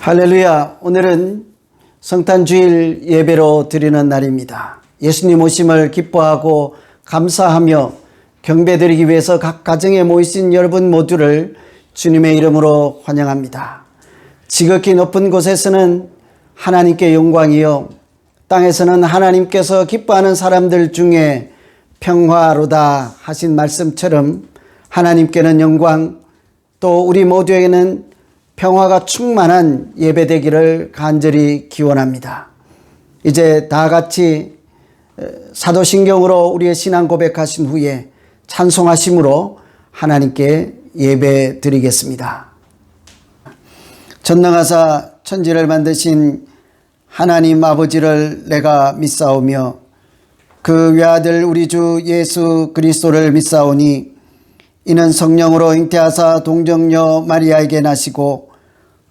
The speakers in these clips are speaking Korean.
할렐루야. 오늘은 성탄주일 예배로 드리는 날입니다. 예수님 오심을 기뻐하고 감사하며 경배드리기 위해서 각 가정에 모이신 여러분 모두를 주님의 이름으로 환영합니다. 지극히 높은 곳에서는 하나님께 영광이요, 땅에서는 하나님께서 기뻐하는 사람들 중에 평화로다 하신 말씀처럼 하나님께는 영광, 또 우리 모두에게는 평화가 충만한 예배되기를 간절히 기원합니다. 이제 다 같이 사도신경으로 우리의 신앙 고백하신 후에 찬송하심으로 하나님께 예배 드리겠습니다. 전능하사 천지를 만드신 하나님 아버지를 내가 믿사오며 그 외아들 우리 주 예수 그리스도를 믿사오니 이는 성령으로 잉태하사 동정녀 마리아에게 나시고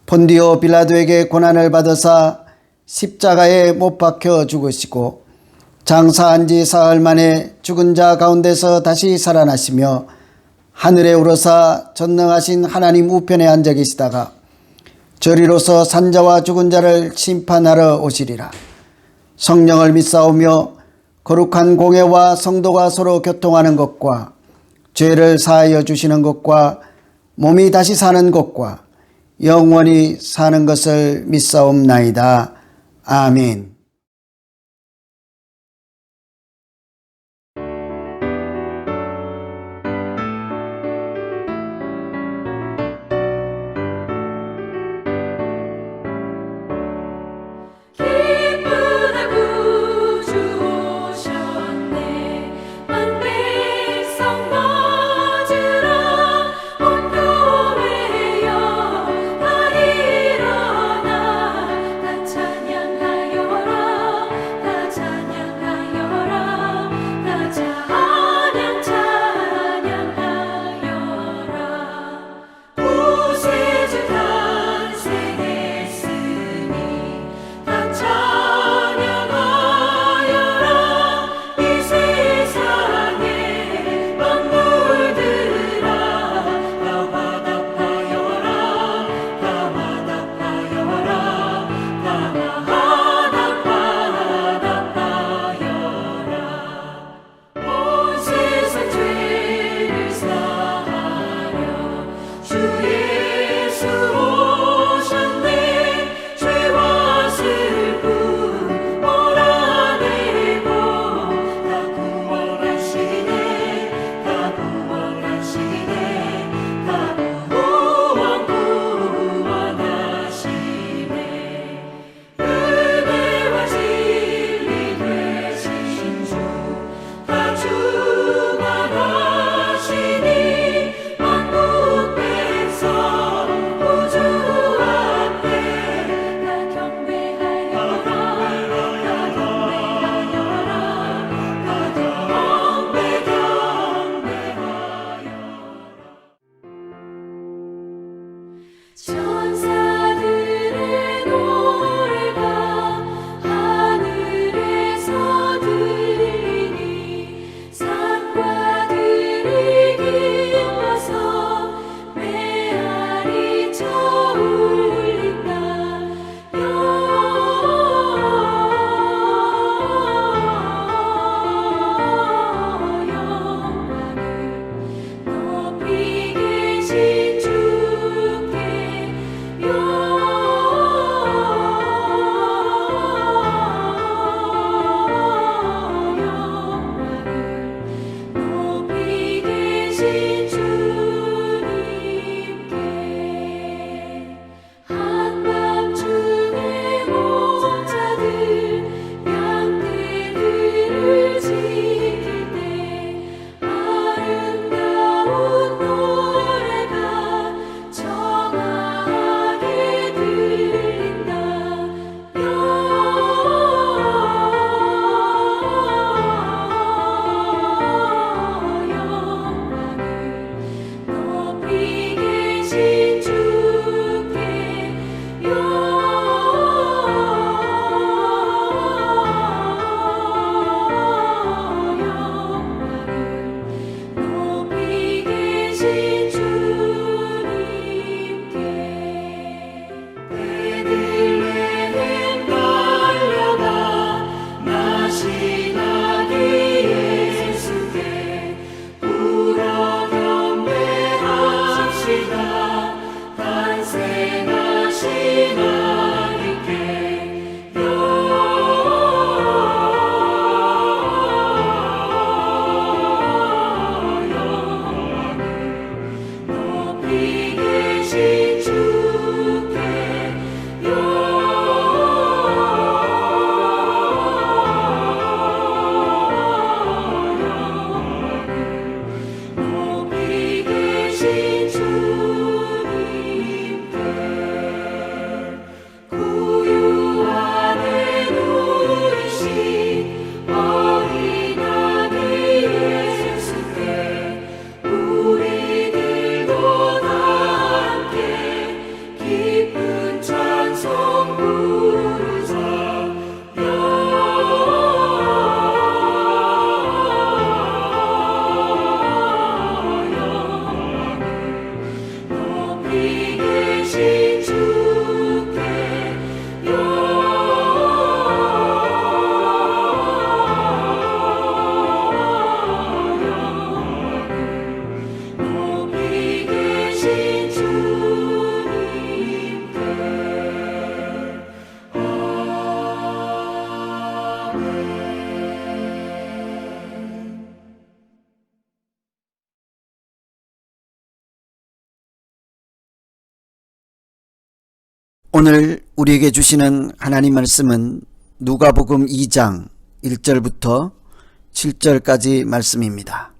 본디오 빌라도에게 고난을 받으사 십자가에 못 박혀 죽으시고 장사한 지 사흘 만에 죽은 자 가운데서 다시 살아나시며 하늘에 오르사 전능하신 하나님 우편에 앉아 계시다가 저리로서 산자와 죽은 자를 심판하러 오시리라. 성령을 믿사오며 거룩한 공회와 성도가 서로 교통하는 것과 죄를 사하여 주시는 것과 몸이 다시 사는 것과 영원히 사는 것을 믿사옵나이다. 아멘. 찬양하여라 오늘 우리에게 주시는 하나님 말씀은 누가복음 2장 1절부터 7절까지 말씀입니다.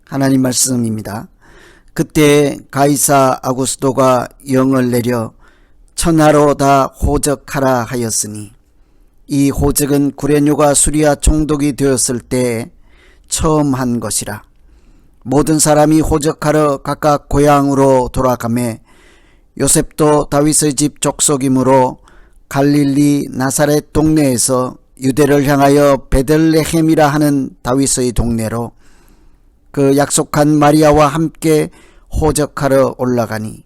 하나님 말씀입니다. 그때 가이사 아구스도가 영을 내려 천하로 다 호적하라 하였으니 이 호적은 구레뇨가 수리아 총독이 되었을 때 처음 한 것이라. 모든 사람이 호적하러 각각 고향으로 돌아가매 요셉도 다윗의 집 족속이므로 갈릴리 나사렛 동네에서 유대를 향하여 베들레헴이라 하는 다윗의 동네로 그 약속한 마리아와 함께 호적하러 올라가니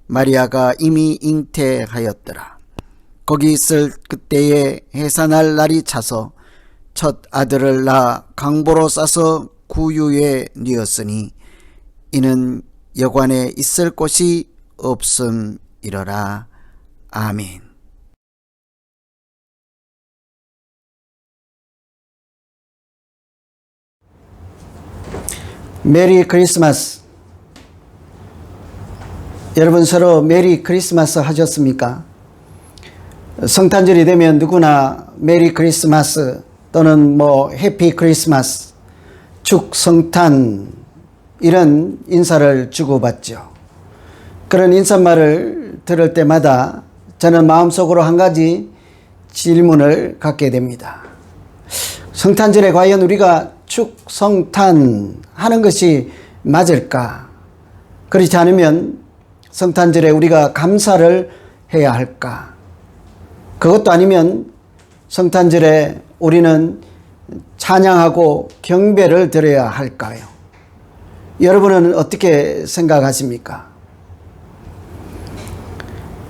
마리아가 이미 잉태하였더라. 거기 있을 그때에 해산할 날이 차서 첫 아들을 낳아 강보로 싸서 구유에 뉘었으니 이는 여관에 있을 곳이 없음이러라. 아멘. 메리 크리스마스. 여러분 서로 메리 크리스마스 하셨습니까? 성탄절이 되면 누구나 메리 크리스마스 또는 해피 크리스마스, 축성탄 이런 인사를 주고받죠. 그런 인사말을 들을 때마다 저는 마음속으로 한 가지 질문을 갖게 됩니다. 성탄절에 과연 우리가 축성탄 하는 것이 맞을까? 그렇지 않으면 성탄절에 우리가 감사를 해야 할까? 그것도 아니면 성탄절에 우리는 찬양하고 경배를 드려야 할까요? 여러분은 어떻게 생각하십니까?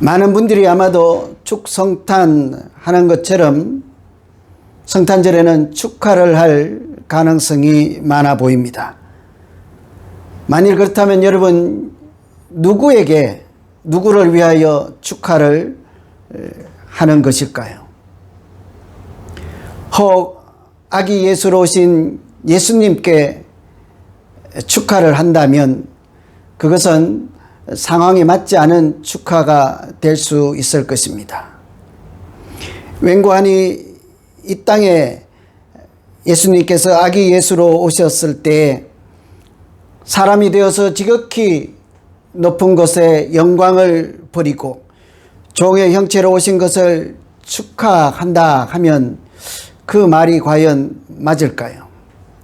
많은 분들이 아마도 축성탄 하는 것처럼 성탄절에는 축하를 할 가능성이 많아 보입니다. 만일 그렇다면 여러분 누구를 위하여 축하를 하는 것일까요? 혹 아기 예수로 오신 예수님께 축하를 한다면 그것은 상황에 맞지 않은 축하가 될 수 있을 것입니다. 웬고하니 이 땅에 예수님께서 아기 예수로 오셨을 때 사람이 되어서 지극히 높은 곳에 영광을 버리고 종의 형체로 오신 것을 축하한다 하면 그 말이 과연 맞을까요?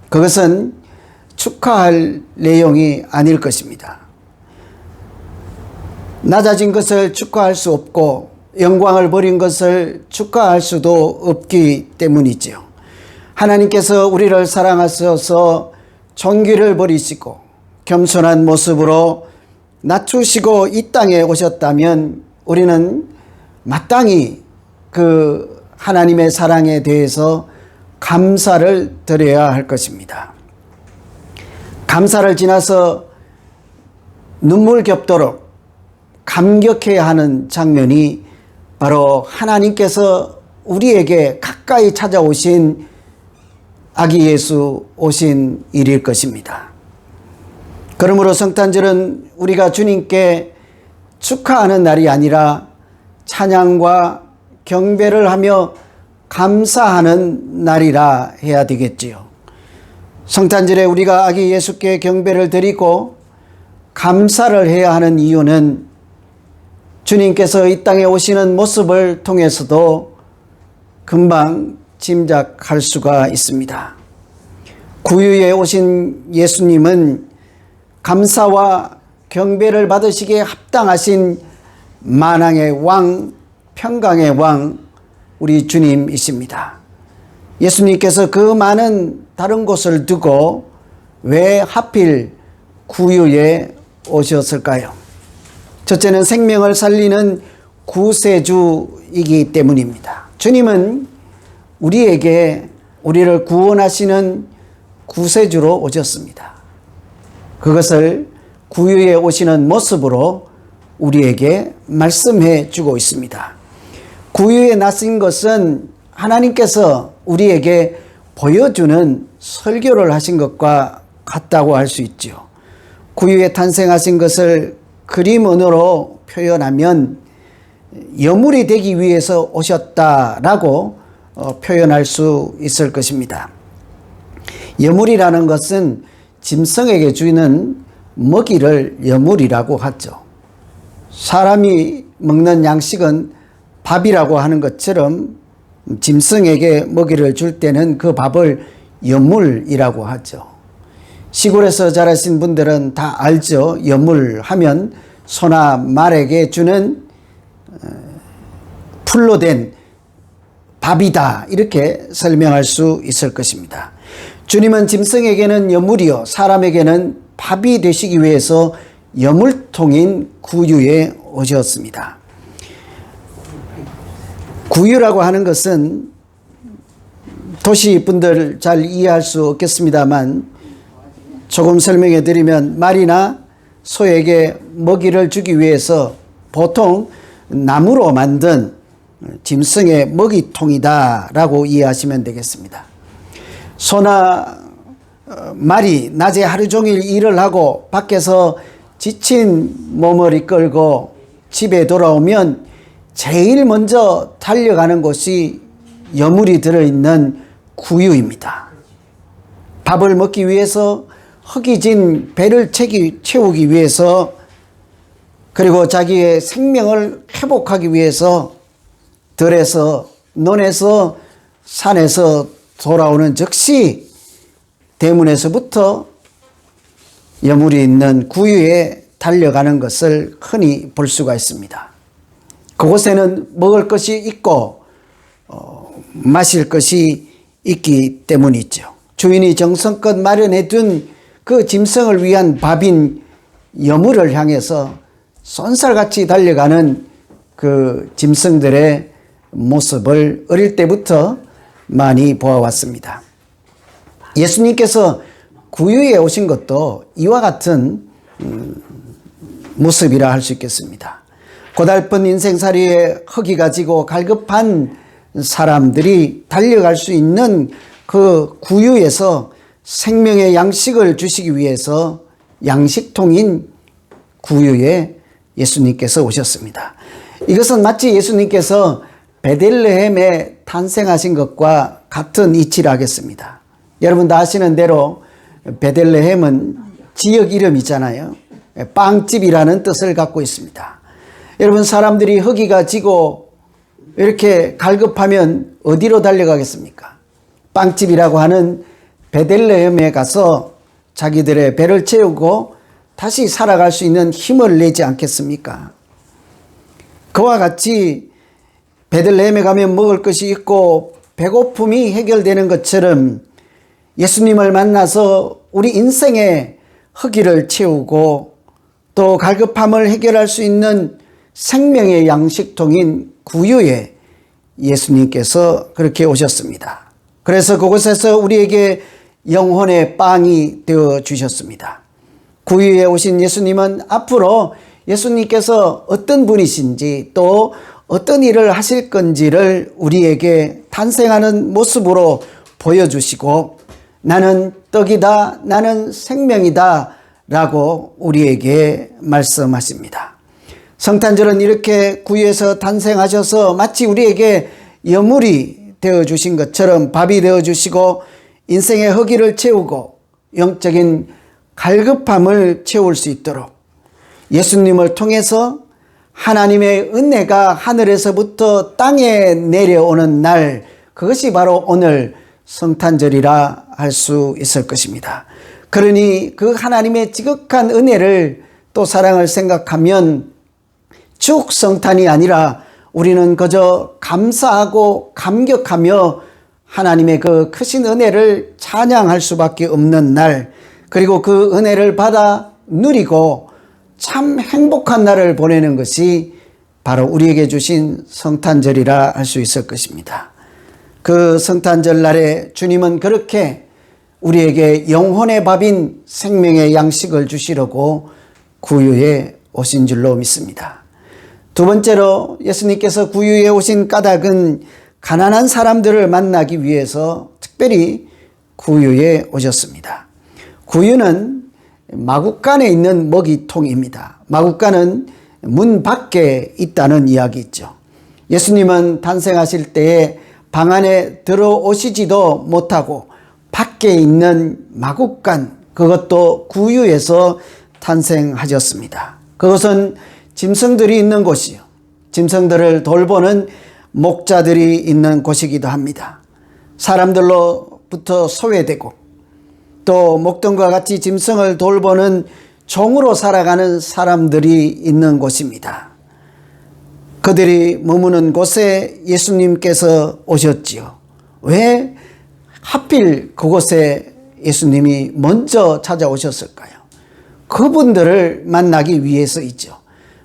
그것은 축하할 내용이 아닐 것입니다. 낮아진 것을 축하할 수 없고 영광을 버린 것을 축하할 수도 없기 때문이지요. 하나님께서 우리를 사랑하셔서 존귀를 버리시고 겸손한 모습으로 낮추시고 이 땅에 오셨다면 우리는 마땅히 그 하나님의 사랑에 대해서 감사를 드려야 할 것입니다. 감사를 지나서 눈물 겹도록 감격해야 하는 장면이 바로 하나님께서 우리에게 가까이 찾아오신 아기 예수 오신 일일 것입니다. 그러므로 성탄절은 우리가 주님께 축하하는 날이 아니라 찬양과 경배를 하며 감사하는 날이라 해야 되겠지요. 성탄절에 우리가 아기 예수께 경배를 드리고 감사를 해야 하는 이유는 주님께서 이 땅에 오시는 모습을 통해서도 금방 짐작할 수가 있습니다. 구유에 오신 예수님은 감사와 경배를 받으시기에 합당하신 만왕의 왕, 평강의 왕, 우리 주님이십니다. 예수님께서 그 많은 다른 곳을 두고 왜 하필 구유에 오셨을까요? 첫째는 생명을 살리는 구세주이기 때문입니다. 주님은 우리를 구원하시는 구세주로 오셨습니다. 그것을 구유에 오시는 모습으로 우리에게 말씀해 주고 있습니다. 구유에 나신 것은 하나님께서 우리에게 보여주는 설교를 하신 것과 같다고 할 수 있죠. 구유에 탄생하신 것을 그림으로 표현하면 여물이 되기 위해서 오셨다라고 표현할 수 있을 것입니다. 여물이라는 것은 짐승에게 주는 먹이를 여물이라고 하죠. 사람이 먹는 양식은 밥이라고 하는 것처럼 짐승에게 먹이를 줄 때는 그 밥을 여물이라고 하죠. 시골에서 자라신 분들은 다 알죠. 여물 하면 소나 말에게 주는 풀로 된 밥이다, 이렇게 설명할 수 있을 것입니다. 주님은 짐승에게는 여물이요 사람에게는 밥이 되시기 위해서 여물통인 구유에 오셨습니다. 구유라고 하는 것은 도시 분들 잘 이해할 수 없겠습니다만 조금 설명해 드리면 말이나 소에게 먹이를 주기 위해서 보통 나무로 만든 짐승의 먹이통이다라고 이해하시면 되겠습니다. 소나 말이 낮에 하루 종일 일을 하고 밖에서 지친 몸을 이끌고 집에 돌아오면 제일 먼저 달려가는 곳이 여물이 들어있는 구유입니다. 밥을 먹기 위해서 허기진 배를 채우기 위해서 그리고 자기의 생명을 회복하기 위해서 들에서 논에서 산에서 돌아오는 즉시 대문에서부터 여물이 있는 구유에 달려가는 것을 흔히 볼 수가 있습니다. 그곳에는 먹을 것이 있고 마실 것이 있기 때문이죠. 주인이 정성껏 마련해 둔 그 짐승을 위한 밥인 여물을 향해서 쏜살같이 달려가는 그 짐승들의 모습을 어릴 때부터 많이 보아왔습니다. 예수님께서 구유에 오신 것도 이와 같은 모습이라 할 수 있겠습니다. 고달픈 인생살이에 허기가 지고 갈급한 사람들이 달려갈 수 있는 그 구유에서 생명의 양식을 주시기 위해서 양식통인 구유에 예수님께서 오셨습니다. 이것은 마치 예수님께서 베들레헴에 탄생하신 것과 같은 이치를 하겠습니다. 여러분 다 아시는 대로 베들레헴은 지역 이름이잖아요. 빵집이라는 뜻을 갖고 있습니다. 여러분 사람들이 허기가 지고 이렇게 갈급하면 어디로 달려가겠습니까? 빵집이라고 하는 베들레헴에 가서 자기들의 배를 채우고 다시 살아갈 수 있는 힘을 내지 않겠습니까? 그와 같이 베들레헴에 가면 먹을 것이 있고 배고픔이 해결되는 것처럼 예수님을 만나서 우리 인생의 허기를 채우고 또 갈급함을 해결할 수 있는 생명의 양식통인 구유에 예수님께서 그렇게 오셨습니다. 그래서 그곳에서 우리에게 영혼의 빵이 되어 주셨습니다. 구유에 오신 예수님은 앞으로 예수님께서 어떤 분이신지 또 어떤 일을 하실 건지를 우리에게 탄생하는 모습으로 보여주시고 나는 떡이다, 나는 생명이다 라고 우리에게 말씀하십니다. 성탄절은 이렇게 구유에서 탄생하셔서 마치 우리에게 여물이 되어주신 것처럼 밥이 되어주시고 인생의 허기를 채우고 영적인 갈급함을 채울 수 있도록 예수님을 통해서 하나님의 은혜가 하늘에서부터 땅에 내려오는 날, 그것이 바로 오늘 성탄절이라 할 수 있을 것입니다. 그러니 그 하나님의 지극한 은혜를 또 사랑을 생각하면 쭉 성탄이 아니라 우리는 그저 감사하고 감격하며 하나님의 그 크신 은혜를 찬양할 수밖에 없는 날, 그리고 그 은혜를 받아 누리고 참 행복한 날을 보내는 것이 바로 우리에게 주신 성탄절이라 할 수 있을 것입니다. 그 성탄절 날에 주님은 그렇게 우리에게 영혼의 밥인 생명의 양식을 주시려고 구유에 오신 줄로 믿습니다. 두 번째로 예수님께서 구유에 오신 까닭은 가난한 사람들을 만나기 위해서 특별히 구유에 오셨습니다. 구유는 마구간에 있는 먹이통입니다. 마구간은 문 밖에 있다는 이야기죠. 예수님은 탄생하실 때에 방 안에 들어오시지도 못하고 밖에 있는 마국간, 그것도 구유에서 탄생하셨습니다. 그것은 짐승들이 있는 곳이요, 짐승들을 돌보는 목자들이 있는 곳이기도 합니다. 사람들로부터 소외되고 또 목동과 같이 짐승을 돌보는 종으로 살아가는 사람들이 있는 곳입니다. 그들이 머무는 곳에 예수님께서 오셨지요. 왜 하필 그곳에 예수님이 먼저 찾아오셨을까요? 그분들을 만나기 위해서이죠.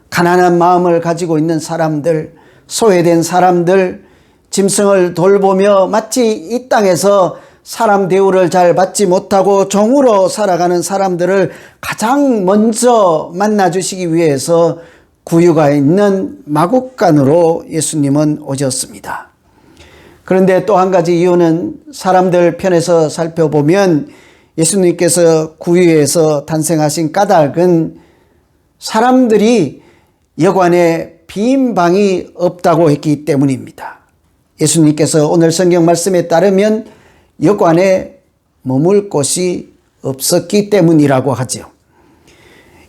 가난한 마음을 가지고 있는 사람들, 소외된 사람들, 짐승을 돌보며 마치 이 땅에서 사람 대우를 잘 받지 못하고 종으로 살아가는 사람들을 가장 먼저 만나주시기 위해서 구유가 있는 마국간으로 예수님은 오셨습니다. 그런데 또 한 가지 이유는 사람들 편에서 살펴보면 예수님께서 구유에서 탄생하신 까닭은 사람들이 여관에 빈 방이 없다고 했기 때문입니다. 예수님께서 오늘 성경 말씀에 따르면 여관에 머물 곳이 없었기 때문이라고 하죠.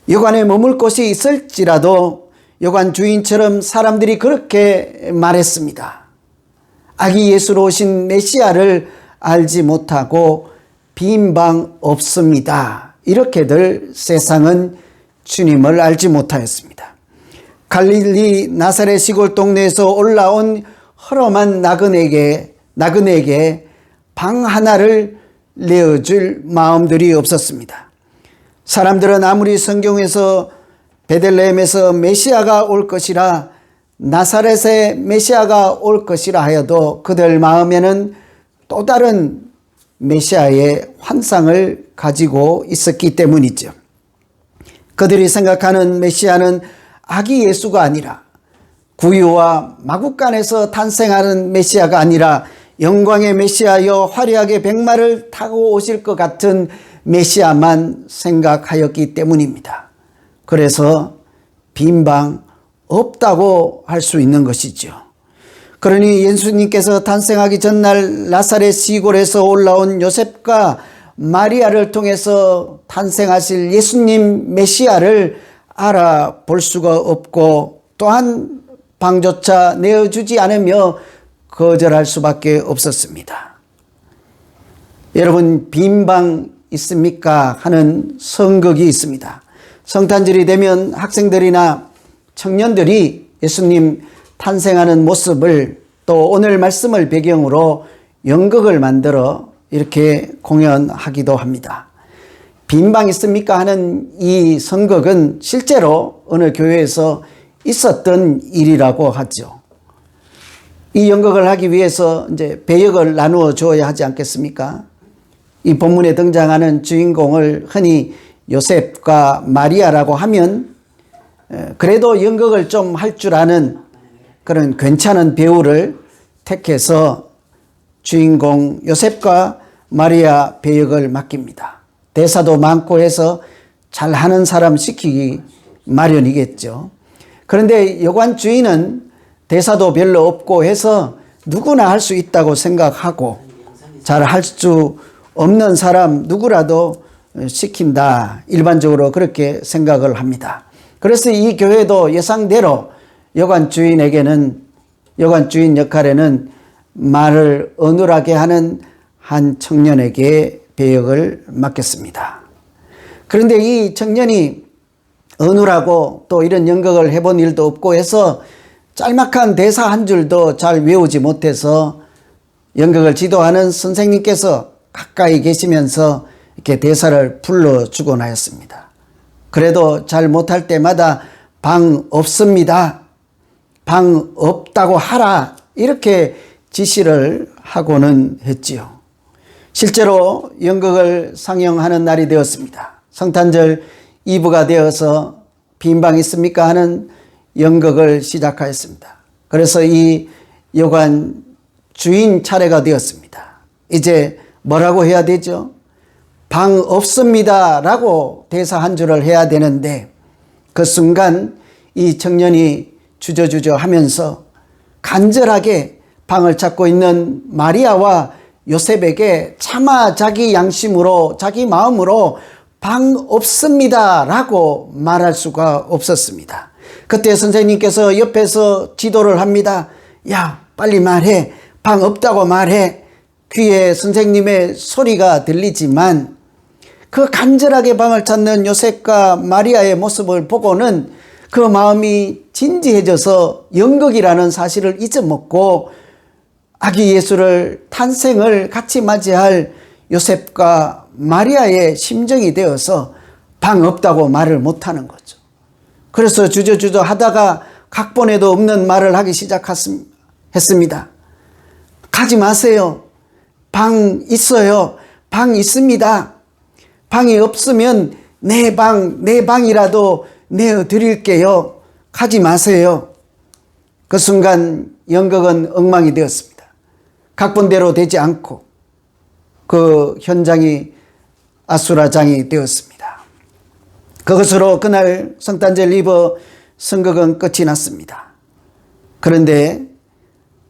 여관에 머물 곳이 있을지라도 여관 주인처럼 사람들이 그렇게 말했습니다. 아기 예수로 오신 메시아를 알지 못하고 빈 방 없습니다. 이렇게들 세상은 주님을 알지 못하였습니다. 갈릴리 나사렛 시골 동네에서 올라온 허름한 나그네에게 방 하나를 내어줄 마음들이 없었습니다. 사람들은 아무리 성경에서 베들레헴에서 메시아가 올 것이라, 나사렛에 메시아가 올 것이라 하여도 그들 마음에는 또 다른 메시아의 환상을 가지고 있었기 때문이죠. 그들이 생각하는 메시아는 아기 예수가 아니라, 구유와 마국간에서 탄생하는 메시아가 아니라 영광의 메시아여 화려하게 백마를 타고 오실 것 같은 메시아만 생각하였기 때문입니다. 그래서 빈방 없다고 할 수 있는 것이죠. 그러니 예수님께서 탄생하기 전날 나사렛 시골에서 올라온 요셉과 마리아를 통해서 탄생하실 예수님 메시아를 알아볼 수가 없고, 또한 방조차 내어주지 않으며 거절할 수밖에 없었습니다. 여러분, 빈방 있습니까? 하는 성극이 있습니다. 성탄절이 되면 학생들이나 청년들이 예수님 탄생하는 모습을, 또 오늘 말씀을 배경으로 연극을 만들어 이렇게 공연하기도 합니다. 빈방 있습니까? 하는 이 성극은 실제로 어느 교회에서 있었던 일이라고 하죠. 이 연극을 하기 위해서 이제 배역을 나누어 주어야 하지 않겠습니까? 이 본문에 등장하는 주인공을 흔히 요셉과 마리아라고 하면 그래도 연극을 좀 할 줄 아는 그런 괜찮은 배우를 택해서 주인공 요셉과 마리아 배역을 맡깁니다. 대사도 많고 해서 잘하는 사람 시키기 마련이겠죠. 그런데 여관 주인은 대사도 별로 없고 해서 누구나 할 수 있다고 생각하고, 잘 할 수 없는 사람 누구라도 시킨다, 일반적으로 그렇게 생각을 합니다. 그래서 이 교회도 예상대로 여관 주인 역할에는 말을 어눌하게 하는 한 청년에게 배역을 맡겼습니다. 그런데 이 청년이 어눌하고 또 이런 연극을 해본 일도 없고 해서 짤막한 대사 한 줄도 잘 외우지 못해서 연극을 지도하는 선생님께서 가까이 계시면서 이렇게 대사를 불러주곤 하였습니다. 그래도 잘 못할 때마다 방 없습니다, 방 없다고 하라, 이렇게 지시를 하고는 했지요. 실제로 연극을 상영하는 날이 되었습니다. 성탄절 이브가 되어서 빈방 있습니까? 하는 연극을 시작하였습니다. 그래서 이 여관 주인 차례가 되었습니다. 이제 뭐라고 해야 되죠? 방 없습니다 라고 대사 한 줄을 해야 되는데, 그 순간 이 청년이 주저주저 하면서 간절하게 방을 찾고 있는 마리아와 요셉에게 차마 자기 양심으로 자기 마음으로 방 없습니다 라고 말할 수가 없었습니다. 그때 선생님께서 옆에서 지도를 합니다. 야, 빨리 말해. 방 없다고 말해. 귀에 선생님의 소리가 들리지만 그 간절하게 방을 찾는 요셉과 마리아의 모습을 보고는 그 마음이 진지해져서 연극이라는 사실을 잊어먹고 아기 예수를 탄생을 같이 맞이할 요셉과 마리아의 심정이 되어서 방 없다고 말을 못하는 거죠. 그래서 주저주저 하다가 각본에도 없는 말을 하기 시작했습니다. 가지 마세요. 방 있어요. 방 있습니다. 방이 없으면 내 방이라도 내어드릴게요. 가지 마세요. 그 순간 연극은 엉망이 되었습니다. 각본대로 되지 않고 그 현장이 아수라장이 되었습니다. 그것으로 그날 성탄절 리버 선극은 끝이 났습니다. 그런데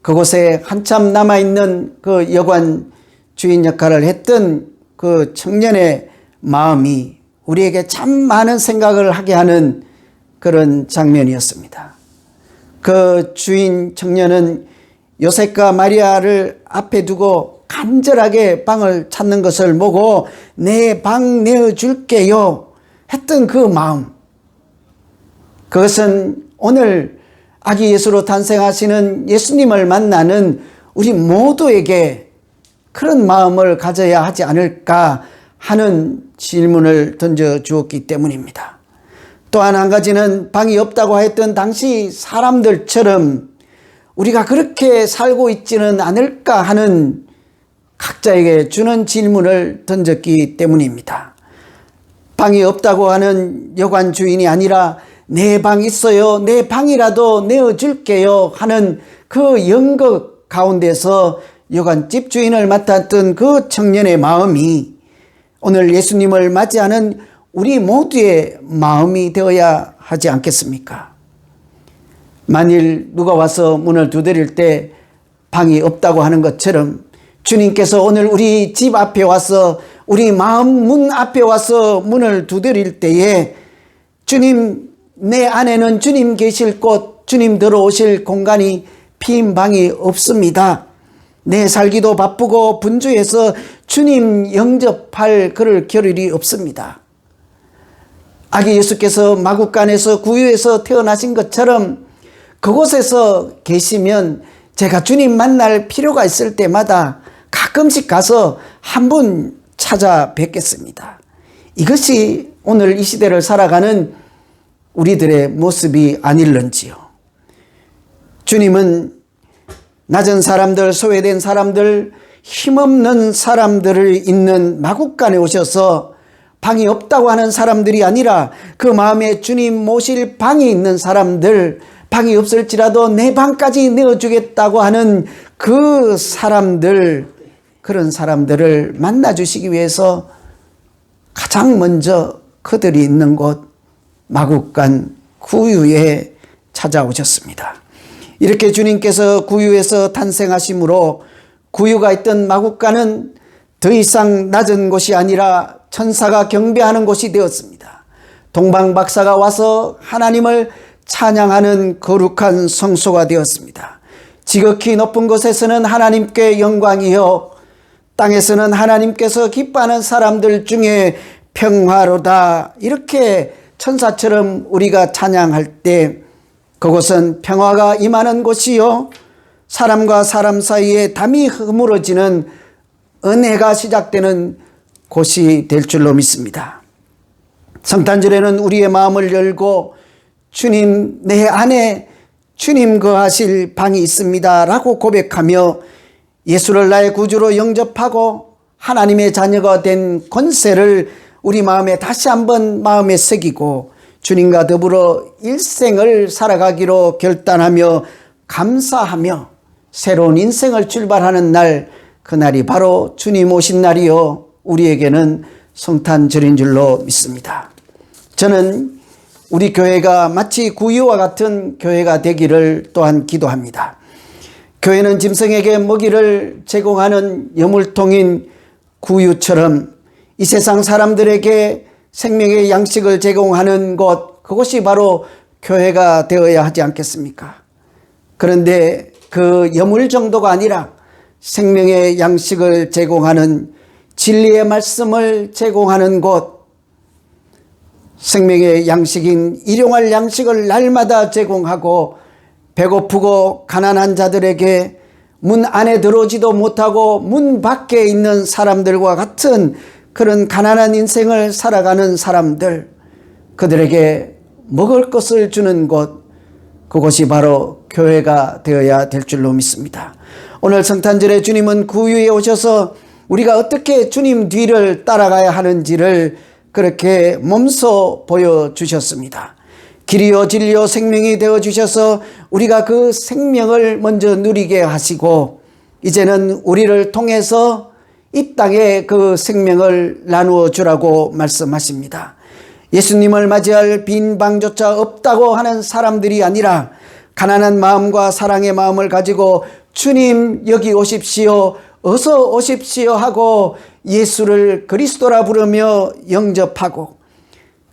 그곳에 한참 남아있는 그 여관 주인 역할을 했던 그 청년의 마음이 우리에게 참 많은 생각을 하게 하는 그런 장면이었습니다. 그 주인 청년은 요셉과 마리아를 앞에 두고 간절하게 방을 찾는 것을 보고 내 방 내어줄게요 했던 그 마음, 그것은 오늘 아기 예수로 탄생하시는 예수님을 만나는 우리 모두에게 그런 마음을 가져야 하지 않을까 하는 질문을 던져주었기 때문입니다. 또한 한 가지는 방이 없다고 했던 당시 사람들처럼 우리가 그렇게 살고 있지는 않을까 하는 각자에게 주는 질문을 던졌기 때문입니다. 방이 없다고 하는 여관 주인이 아니라 내 방 있어요. 내 방이라도 내어줄게요 하는 그 연극 가운데서 여관집 주인을 맡았던 그 청년의 마음이 오늘 예수님을 맞이하는 우리 모두의 마음이 되어야 하지 않겠습니까? 만일 누가 와서 문을 두드릴 때 방이 없다고 하는 것처럼 주님께서 오늘 우리 집 앞에 와서 우리 마음 문 앞에 와서 문을 두드릴 때에 주님, 내 안에는 주님 계실 곳, 주님 들어오실 공간이 빈 방이 없습니다. 내 살기도 바쁘고 분주해서 주님 영접할 그럴 겨를이 없습니다. 아기 예수께서 마구간에서 구유에서 태어나신 것처럼 그곳에서 계시면 제가 주님 만날 필요가 있을 때마다 가끔씩 가서 한 분 찾아뵙겠습니다. 이것이 오늘 이 시대를 살아가는 우리들의 모습이 아닐런지요. 주님은 낮은 사람들, 소외된 사람들, 힘없는 사람들을 있는 마구간에 오셔서 방이 없다고 하는 사람들이 아니라 그 마음에 주님 모실 방이 있는 사람들, 방이 없을지라도 내 방까지 내어주겠다고 하는 그 사람들, 그런 사람들을 만나주시기 위해서 가장 먼저 그들이 있는 곳 마구간 구유에 찾아오셨습니다. 이렇게 주님께서 구유에서 탄생하심으로 구유가 있던 마구간은 더 이상 낮은 곳이 아니라 천사가 경배하는 곳이 되었습니다. 동방박사가 와서 하나님을 찬양하는 거룩한 성소가 되었습니다. 지극히 높은 곳에서는 하나님께 영광이요 땅에서는 하나님께서 기뻐하는 사람들 중에 평화로다. 이렇게 천사처럼 우리가 찬양할 때 그곳은 평화가 임하는 곳이요 사람과 사람 사이에 담이 허물어지는 은혜가 시작되는 곳이 될 줄로 믿습니다. 성탄절에는 우리의 마음을 열고 주님, 내 안에 주님 거하실 방이 있습니다 라고 고백하며 예수를 나의 구주로 영접하고 하나님의 자녀가 된 권세를 우리 마음에 다시 한번 마음에 새기고 주님과 더불어 일생을 살아가기로 결단하며 감사하며 새로운 인생을 출발하는 날, 그날이 바로 주님 오신 날이요 우리에게는 성탄절인 줄로 믿습니다. 저는 우리 교회가 마치 구유와 같은 교회가 되기를 또한 기도합니다. 교회는 짐승에게 먹이를 제공하는 여물통인 구유처럼 이 세상 사람들에게 생명의 양식을 제공하는 곳, 그것이 바로 교회가 되어야 하지 않겠습니까? 그런데 그 여물 정도가 아니라 생명의 양식을 제공하는 진리의 말씀을 제공하는 곳, 생명의 양식인 일용할 양식을 날마다 제공하고 배고프고 가난한 자들에게 문 안에 들어오지도 못하고 문 밖에 있는 사람들과 같은 그런 가난한 인생을 살아가는 사람들, 그들에게 먹을 것을 주는 곳, 그것이 바로 교회가 되어야 될 줄로 믿습니다. 오늘 성탄절에 주님은 구유에 오셔서 우리가 어떻게 주님 뒤를 따라가야 하는지를 그렇게 몸소 보여주셨습니다. 길이요 진리요 생명이 되어주셔서 우리가 그 생명을 먼저 누리게 하시고 이제는 우리를 통해서 이 땅에 그 생명을 나누어 주라고 말씀하십니다. 예수님을 맞이할 빈 방조차 없다고 하는 사람들이 아니라 가난한 마음과 사랑의 마음을 가지고 주님 여기 오십시오, 어서 오십시오 하고 예수를 그리스도라 부르며 영접하고,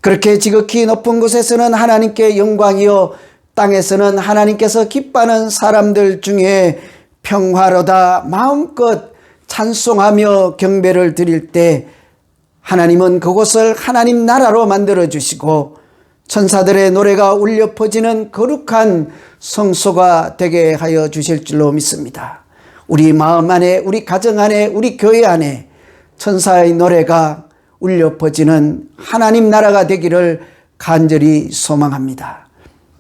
그렇게 지극히 높은 곳에서는 하나님께 영광이요 땅에서는 하나님께서 기뻐하는 사람들 중에 평화로다 마음껏 찬송하며 경배를 드릴 때 하나님은 그곳을 하나님 나라로 만들어 주시고 천사들의 노래가 울려 퍼지는 거룩한 성소가 되게 하여 주실 줄로 믿습니다. 우리 마음 안에, 우리 가정 안에, 우리 교회 안에 천사의 노래가 울려 퍼지는 하나님 나라가 되기를 간절히 소망합니다.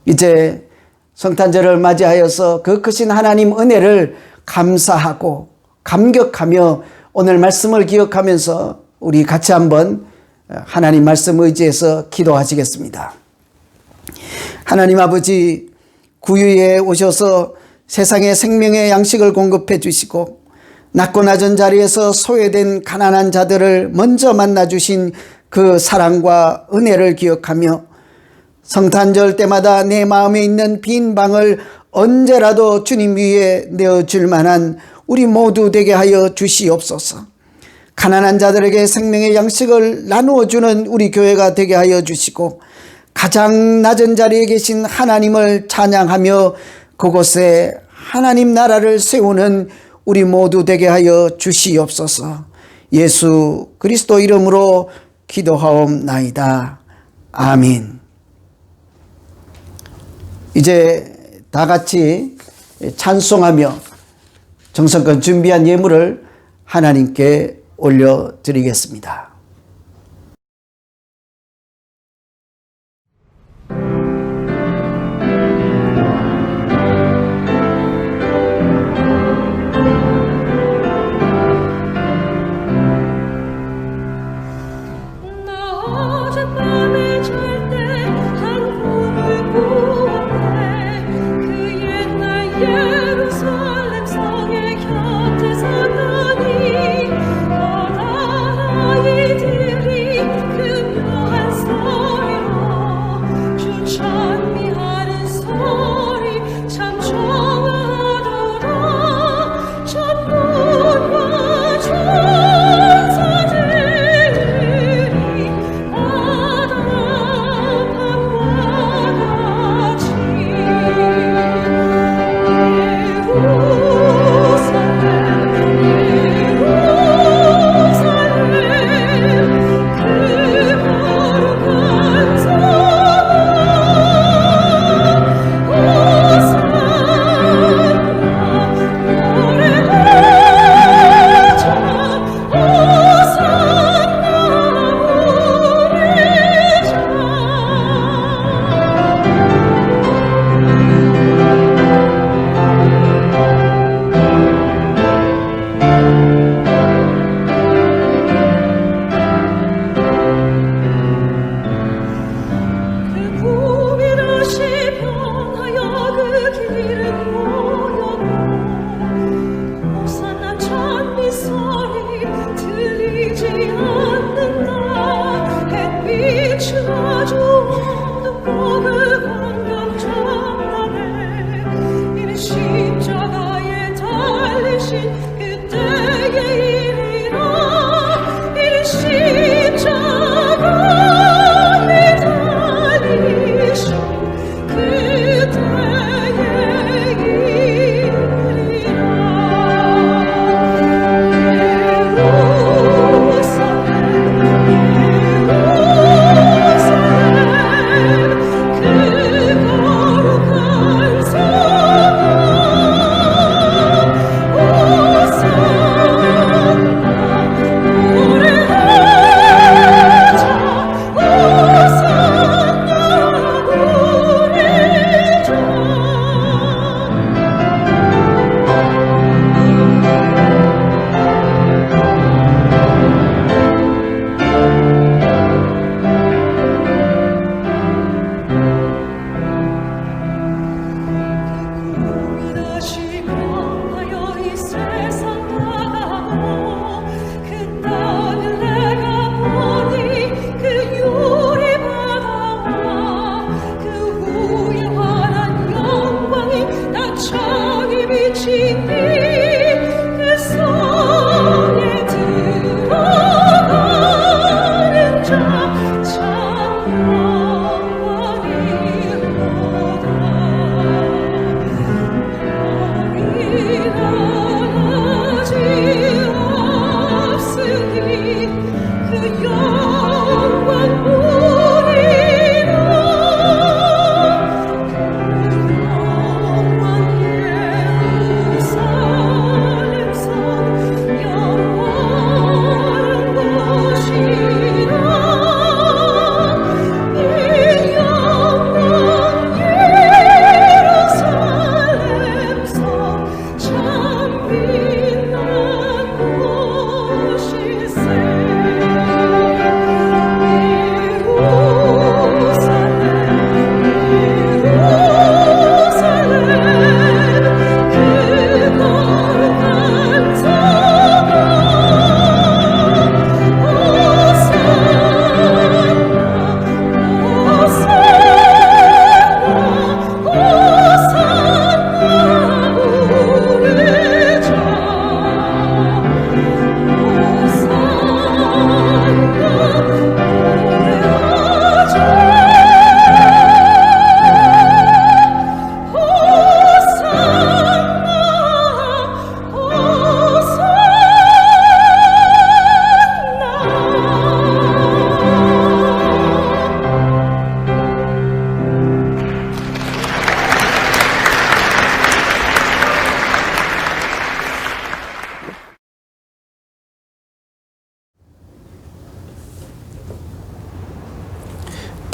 이제 성탄절을 맞이하여서 그 크신 하나님 은혜를 감사하고 감격하며 오늘 말씀을 기억하면서 우리 같이 한번 하나님 말씀 의지해서 기도하시겠습니다. 하나님 아버지, 구유에 오셔서 세상에 생명의 양식을 공급해 주시고 낮고 낮은 자리에서 소외된 가난한 자들을 먼저 만나주신 그 사랑과 은혜를 기억하며 성탄절 때마다 내 마음에 있는 빈 방을 언제라도 주님 위에 내어줄 만한 우리 모두 되게 하여 주시옵소서. 가난한 자들에게 생명의 양식을 나누어주는 우리 교회가 되게 하여 주시고 가장 낮은 자리에 계신 하나님을 찬양하며 그곳에 하나님 나라를 세우는 우리 모두 되게 하여 주시옵소서. 예수 그리스도 이름으로 기도하옵나이다. 아멘. 이제 다 같이 찬송하며 정성껏 준비한 예물을 하나님께 올려드리겠습니다.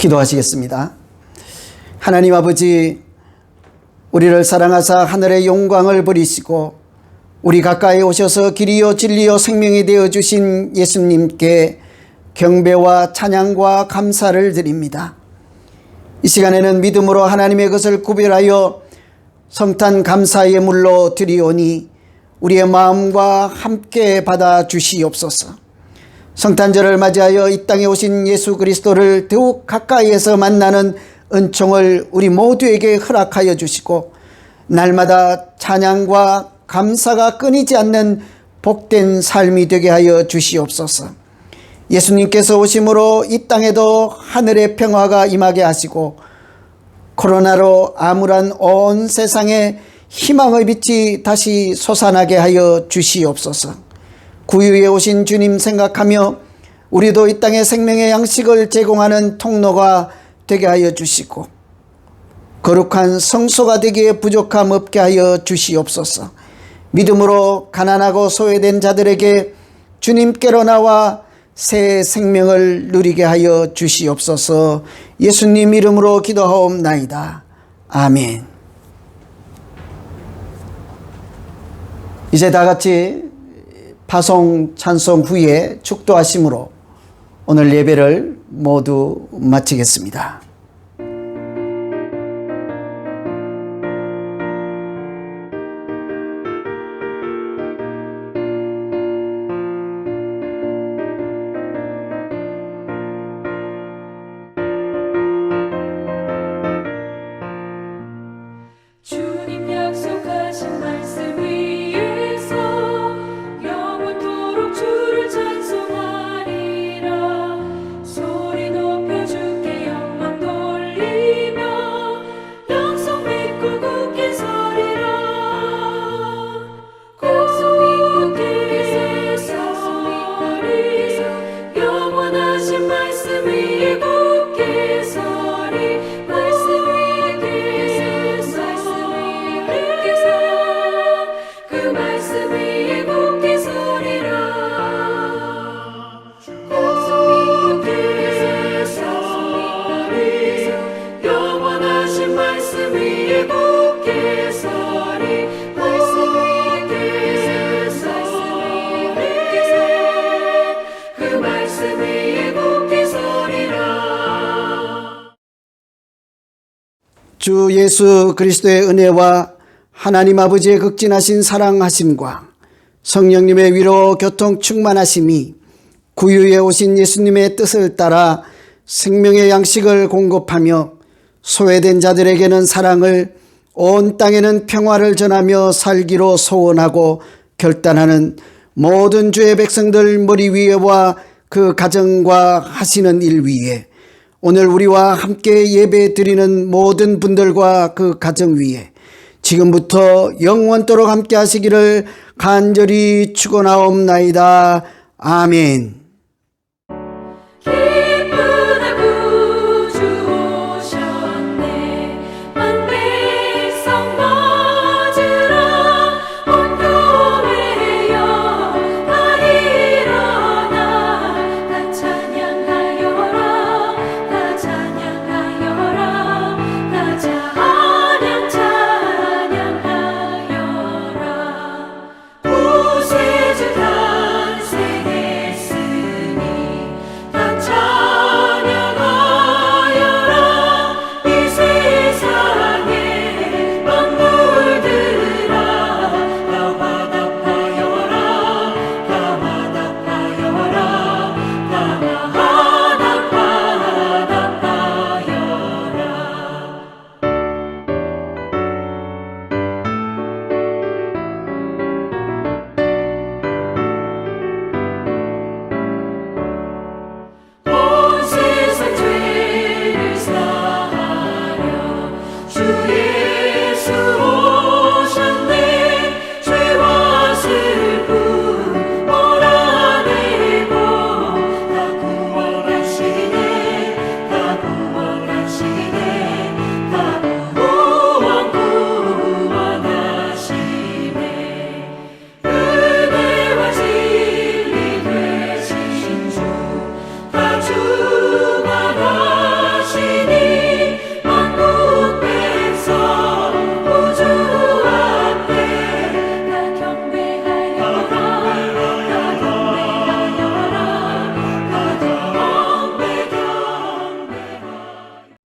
기도하시겠습니다. 하나님 아버지, 우리를 사랑하사 하늘의 영광을 버리시고 우리 가까이 오셔서 길이요 진리요 생명이 되어 주신 예수님께 경배와 찬양과 감사를 드립니다. 이 시간에는 믿음으로 하나님의 것을 구별하여 성탄 감사의 물로 드리오니 우리의 마음과 함께 받아 주시옵소서. 성탄절을 맞이하여 이 땅에 오신 예수 그리스도를 더욱 가까이에서 만나는 은총을 우리 모두에게 허락하여 주시고 날마다 찬양과 감사가 끊이지 않는 복된 삶이 되게 하여 주시옵소서. 예수님께서 오심으로 이 땅에도 하늘의 평화가 임하게 하시고 코로나로 암울한 온 세상에 희망의 빛이 다시 솟아나게 하여 주시옵소서. 구유에 오신 주님 생각하며 우리도 이 땅에 생명의 양식을 제공하는 통로가 되게 하여 주시고 거룩한 성소가 되기에 부족함 없게 하여 주시옵소서. 믿음으로 가난하고 소외된 자들에게 주님께로 나와 새 생명을 누리게 하여 주시옵소서. 예수님 이름으로 기도하옵나이다. 아멘. 이제 다 같이 파송 찬송 후에 축도하심으로 오늘 예배를 모두 마치겠습니다. 주님 약속하신 말씀 위에서 주 예수 그리스도의 은혜와 하나님 아버지의 극진하신 사랑하심과 성령님의 위로 교통 충만하심이 구유에 오신 예수님의 뜻을 따라 생명의 양식을 공급하며 소외된 자들에게는 사랑을, 온 땅에는 평화를 전하며 살기로 소원하고 결단하는 모든 주의 백성들 머리 위에와 그 가정과 하시는 일 위에, 오늘 우리와 함께 예배 드리는 모든 분들과 그 가정 위에 지금부터 영원토록 함께 하시기를 간절히 축원하옵나이다. 아멘.